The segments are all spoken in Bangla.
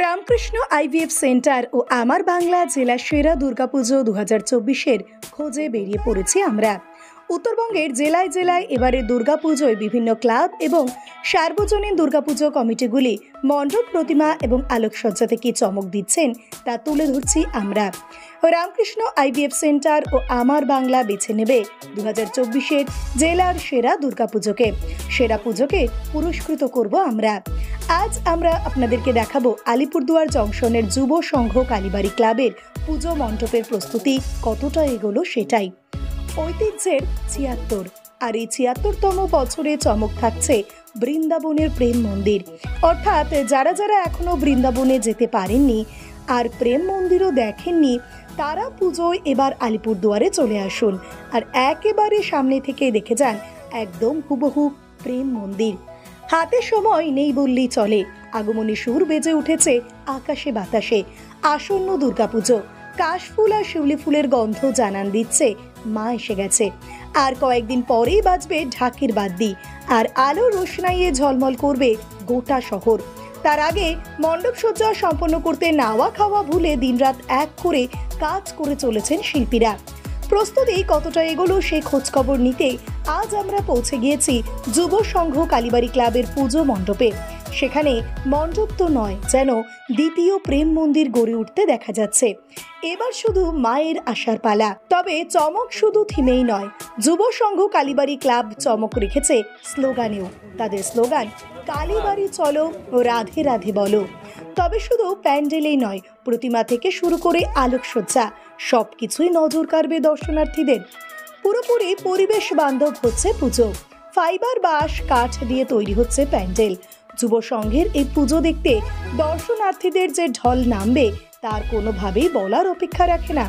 রামকৃষ্ণ আইভিএফ সেন্টার ও আমার বাংলা জেলা সেরা দুর্গাপুজো 2024-এর খোঁজে বেরিয়ে পড়েছি আমরা। উত্তরবঙ্গের জেলায় জেলায় এবারে দুর্গাপুজোয় বিভিন্ন ক্লাব এবং সার্বজনীন দুর্গাপুজো কমিটিগুলি মণ্ডপ, প্রতিমা এবং আলোকসজ্জা থেকে চমক দিচ্ছেন তা তুলে ধরছি আমরা। রামকৃষ্ণ আইভিএফ সেন্টার ও আমার বাংলা বেছে নেবে 2024-এর জেলার সেরা দুর্গাপুজোকে। সেরা পুজোকে পুরস্কৃত করব আমরা। আজ আমরা আপনাদেরকে দেখাবো আলিপুরদুয়ার জংশনের যুব সংঘ কালীবাড়ি ক্লাবের পুজো মণ্ডপের প্রস্তুতি কতটা এগোলো সেটাই। ঐতিহ্যের 76 আর এই 76তম বছরে চমক থাকছে বৃন্দাবনের প্রেম মন্দির। অর্থাৎ যারা যারা এখনো বৃন্দাবনে যেতে পারেননি আর প্রেম মন্দিরও দেখেননি, তারা পুজোয় এবার আলিপুরদুয়ারে চলে আসুন আর একেবারে সামনে থেকে দেখে যান একদম হুবহু প্রেম মন্দির। হাতে সময় নেই বললেই চলে, আগমনী সুর বেজে উঠেছে আকাশে বাতাসে। আসন্ন দুর্গাপুজো, কাশফুল আর শিউলি ফুলের গন্ধ জানান দিচ্ছে মা এসে গেছে। আর কয়েকদিন পরেই বাজবে ঢাকের বাদ্যি আর আলো রোশনাইয়ে ঝলমল করবে গোটা শহর। তার আগে মণ্ডপ সজ্জা সম্পন্ন করতে নাওয়া খাওয়া ভুলে দিনরাত এক করে কাজ করে চলেছেন শিল্পীরা। প্রস্তুতি কতটা এগোলো সেই খোঁজখবর নিতে আজ আমরা পৌঁছে গিয়েছি যুব সংঘ কালীবাড়ি ক্লাবের পুজো মণ্ডপে। সেখানে মণ্ডপ তো নয়, যেন দ্বিতীয় প্রেম মন্দির গড়ে উঠতে দেখা যাচ্ছে। এবার শুধু মায়ের আশার পালা। তবে চমক শুধু থিমেই নয়, যুব সংঘ কালীবাড়ি ক্লাব চমক রেখেছে স্লোগানেও। তাদের স্লোগান কালীবাড়ি চলো ও রাধে রাধে বলো। তবে শুধু প্যান্ডেলেই নয়, প্রতিমা থেকে শুরু করে আলোকসজ্জা সবকিছুই নজর কাড়বে দর্শনার্থীদের। পুরোপুরি পরিবেশ বান্ধব হচ্ছে পুজো। ফাইবার বাঁশ কাঠ দিয়ে তৈরি হচ্ছে প্যান্ডেল। যুব সংঘের এই পুজো দেখতে দর্শনার্থীদের যে ঢল নামবে তার কোনোভাবেই বলার অপেক্ষা রাখে না।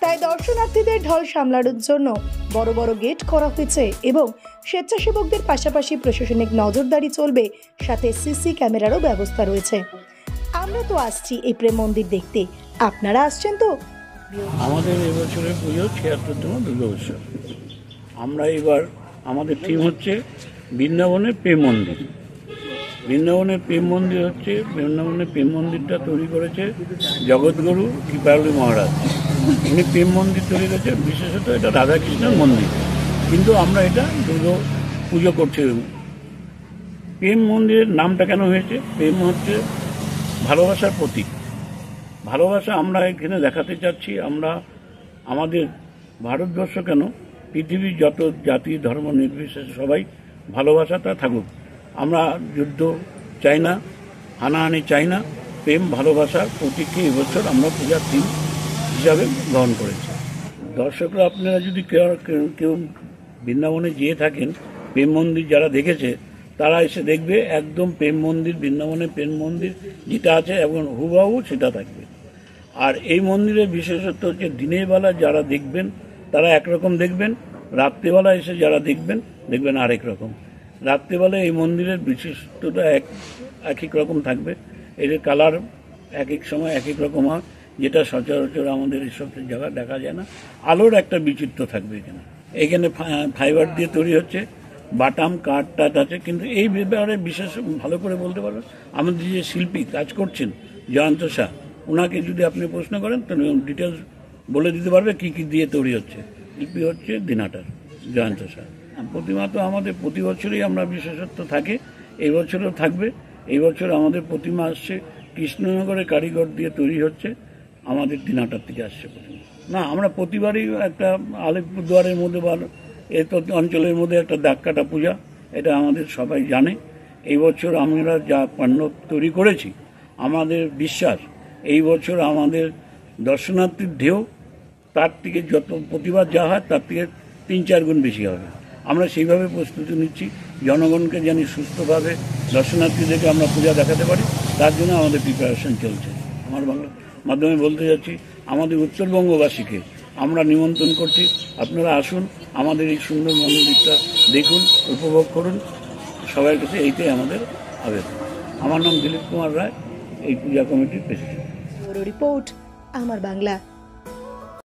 তাই দর্শনার্থীদের ঢল সামলানোর জন্য বড় বড় গেট করা হয়েছে এবং স্বেচ্ছাসেবকদের পাশাপাশি প্রশাসনিক নজরদারি চলবে, সাথে সিসি ক্যামেরারও ব্যবস্থা রয়েছে। আমরা তো আসছি এই প্রেম মন্দির দেখতে, আপনারা আসছেন তো? আমাদের এবছরের পুজো 76তম দুর্গোৎসব। আমরা এবার আমাদের থিম হচ্ছে বৃন্দাবনের প্রেম মন্দির। বৃন্দাবনের প্রেম মন্দির হচ্ছে, বৃন্দাবনের প্রেম মন্দিরটা তৈরি করেছে জগৎগুরু কৃপালু মহারাজ। উনি প্রেম মন্দির তৈরি করেছে, বিশেষত এটা রাধাকৃষ্ণের মন্দির, কিন্তু আমরা এটা দুর্গা পুজো করছি। প্রেম মন্দিরের নামটা কেন হয়েছে? প্রেম হচ্ছে ভালোবাসার প্রতীক। ভালোবাসা আমরা এখানে দেখাতে চাচ্ছি। আমরা আমাদের ভারতবর্ষ কেন, পৃথিবীর যত জাতি ধর্ম নির্বিশেষে সবাই ভালোবাসাটা থাকুক। আমরা যুদ্ধ চাই না, হানাহানি চাই না। প্রেম ভালোবাসার প্রতীককে এবছর আমরা পূজার থিম হিসাবে গ্রহণ করেছি। দর্শকরা, আপনারা যদি কেউ বৃন্দাবনে যেয়ে থাকেন, প্রেম মন্দির যারা দেখেছে তারা এসে দেখবে একদম প্রেম মন্দির, বৃন্দাবনের প্রেম মন্দির যেটা আছে এবং হুবহু সেটা থাকবে। আর এই মন্দিরের বিশেষত্ব হচ্ছে দিনের বেলা যারা দেখবেন তারা একরকম দেখবেন, রাত্রিবেলা এসে যারা দেখবেন আরেক রকম। রাত্রিবেলায় এই মন্দিরের বিশিষ্টতা এক রকম থাকবে। এর কালার এক এক সময় এক এক রকম হয়, যেটা সচরাচর আমাদের এইসব জায়গায় দেখা যায় না। আলোর একটা বিচিত্র থাকবে এখানে ফাইবার দিয়ে তৈরি হচ্ছে, বাটাম কাঠ টাট আছে। কিন্তু এই ব্যাপারে বিশেষ ভালো করে বলতে পারবেন আমাদের যে শিল্পী কাজ করছেন জয়ন্ত শাহ, ওনাকে যদি আপনি প্রশ্ন করেন তাহলে ডিটেলস বলে দিতে পারবে কি কি দিয়ে তৈরি হচ্ছে। শিল্পী হচ্ছে দিনাটার জয়ন্ত শাহ। প্রতিমা তো আমাদের প্রতি বছরই আমরা বিশেষত্ব থাকে, এই বছরও থাকবে। এই বছর আমাদের প্রতিমা আসছে কৃষ্ণনগরের কারিগর দিয়ে তৈরি হচ্ছে, আমাদের দিনাটার থেকে আসছে প্রতিমা। না, আমরা প্রতিবারই একটা আলিপুরদুয়ারের মধ্যে বা এই অঞ্চলের মধ্যে একটা দাগ কাটা পূজা, এটা আমাদের সবাই জানে। এই বছর আমরা যা পাণ্ডব তৈরি করেছি, আমাদের বিশ্বাস এই বছর আমাদের দর্শনার্থীর ঢেউ তার থেকে যত প্রতিবার যা হয় তার থেকে 3-4 গুণ বেশি হবে। আমরা সেইভাবে প্রস্তুতি নিচ্ছি, জনগণকে জানি সুস্থভাবে দর্শনার্থীদেরকে আমরা পূজা দেখাতে পারি, তার জন্য আমাদের প্রিপারেশন চলছে। আমার বাংলার মাধ্যমে বলতে যাচ্ছি, আমাদের উত্তরবঙ্গবাসীকে আমরা নিমন্ত্রণ করছি, আপনারা আসুন, আমাদের এই সুন্দর মন্দিরটা দেখুন, উপভোগ করুন। সবার কাছে এইটাই আমাদের আবেদন। আমার নাম দিলীপ কুমার রায়, এই পূজা কমিটির প্রেসিডেন্ট। রিপোর্ট আমার Bangla.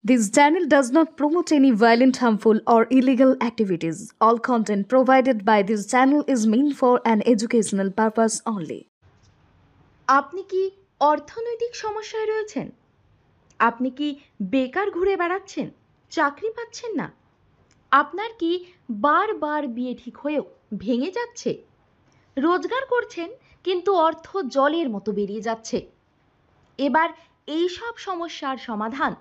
This channel does not promote any violent, harmful, or illegal activities. All content provided by this channel is meant for an educational purpose only. আপনি কি অর্থনৈতিক সমস্যায় রয়েছেন? আপনি কি বেকার ঘুরে বেড়াচ্ছেন, চাকরি পাচ্ছেন না? আপনার কি বারবার বিয়ে ঠিক হয়েও ভেঙে যাচ্ছে? রোজগার করছেন কিন্তু অর্থ জলের মতো বেরিয়ে যাচ্ছে। এবার এই সব সমস্যার সমাধান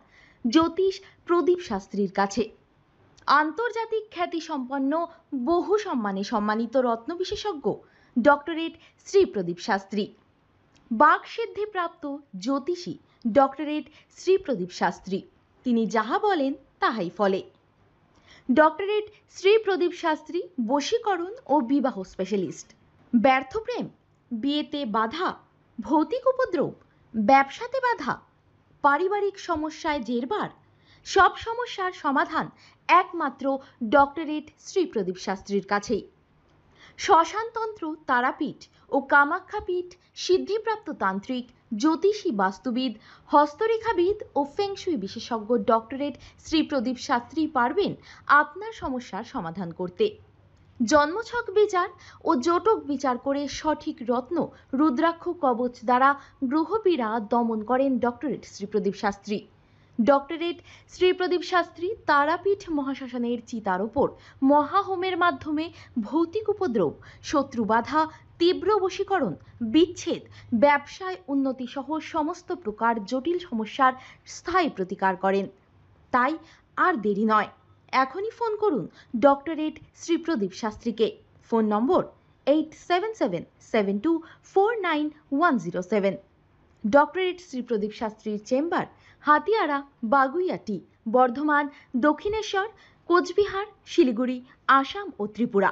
জ্যোতিষ প্রদীপ শাস্ত্রীর কাছে। আন্তর্জাতিক খ্যাতিসম্পন্ন বহু সম্মানে সম্মানিত রত্ন বিশেষজ্ঞ ডক্টরেট শ্রী প্রদীপ শাস্ত্রী, বাকসিদ্ধিপ্রাপ্ত জ্যোতিষী ডক্টরেট শ্রী প্রদীপ শাস্ত্রী। তিনি যাহা বলেন তাহাই ফলে। ডক্টরেট শ্রী প্রদীপ শাস্ত্রী বশীকরণ ও বিবাহ স্পেশালিস্ট। ব্যর্থ প্রেম, বিয়েতে বাধা, ভৌতিক উপদ্রব, ব্যবসাতে বাধা, পারিবারিক সমস্যায় জেরবার, সব সমস্যার সমাধান একমাত্র ডক্টরেট শ্রী প্রদীপ শাস্ত্রীর কাছেই। শ্মশানতন্ত্র, তারাপীঠ ও কামাখ্যাপীঠ, সিদ্ধিপ্রাপ্ত তান্ত্রিক, জ্যোতিষী, বাস্তুবিদ, হস্তরেখাবিদ ও ফেংশুই বিশেষজ্ঞ ডক্টরেট শ্রী প্রদীপ শাস্ত্রী পারবেন আপনার সমস্যার সমাধান করতে। জন্মছক বিচার ও জটক বিচার করে সঠিক রত্ন রুদ্রাক্ষ কবচ দ্বারা গ্রহপীড়া দমন করেন ডক্টরেট শ্রী প্রদীপ শাস্ত্রী। ডক্টরেট শ্রী প্রদীপ শাস্ত্রী তারাপীঠ মহাশ্মশানের চিতার ওপর মহাহোমের মাধ্যমে ভৌতিক উপদ্রব, শত্রু বাধা, তীব্র বশীকরণ, বিচ্ছেদ, ব্যবসায় উন্নতি সহ সমস্ত প্রকার জটিল সমস্যার স্থায়ী প্রতিকার করেন। তাই আর দেরি নয়, এখনই ফোন করুন ডক্টরেট শ্রী প্রদীপ শাস্ত্রীকে। Phone number 8777249107। Doctorate Shri Pradip শাস্ত্রীর চেম্বার হাতিয়ারা, বাগুইয়াটি, বর্ধমান, দক্ষিণেশ্বর, কোচবিহার, শিলিগুড়ি, আসাম ও ত্রিপুরা।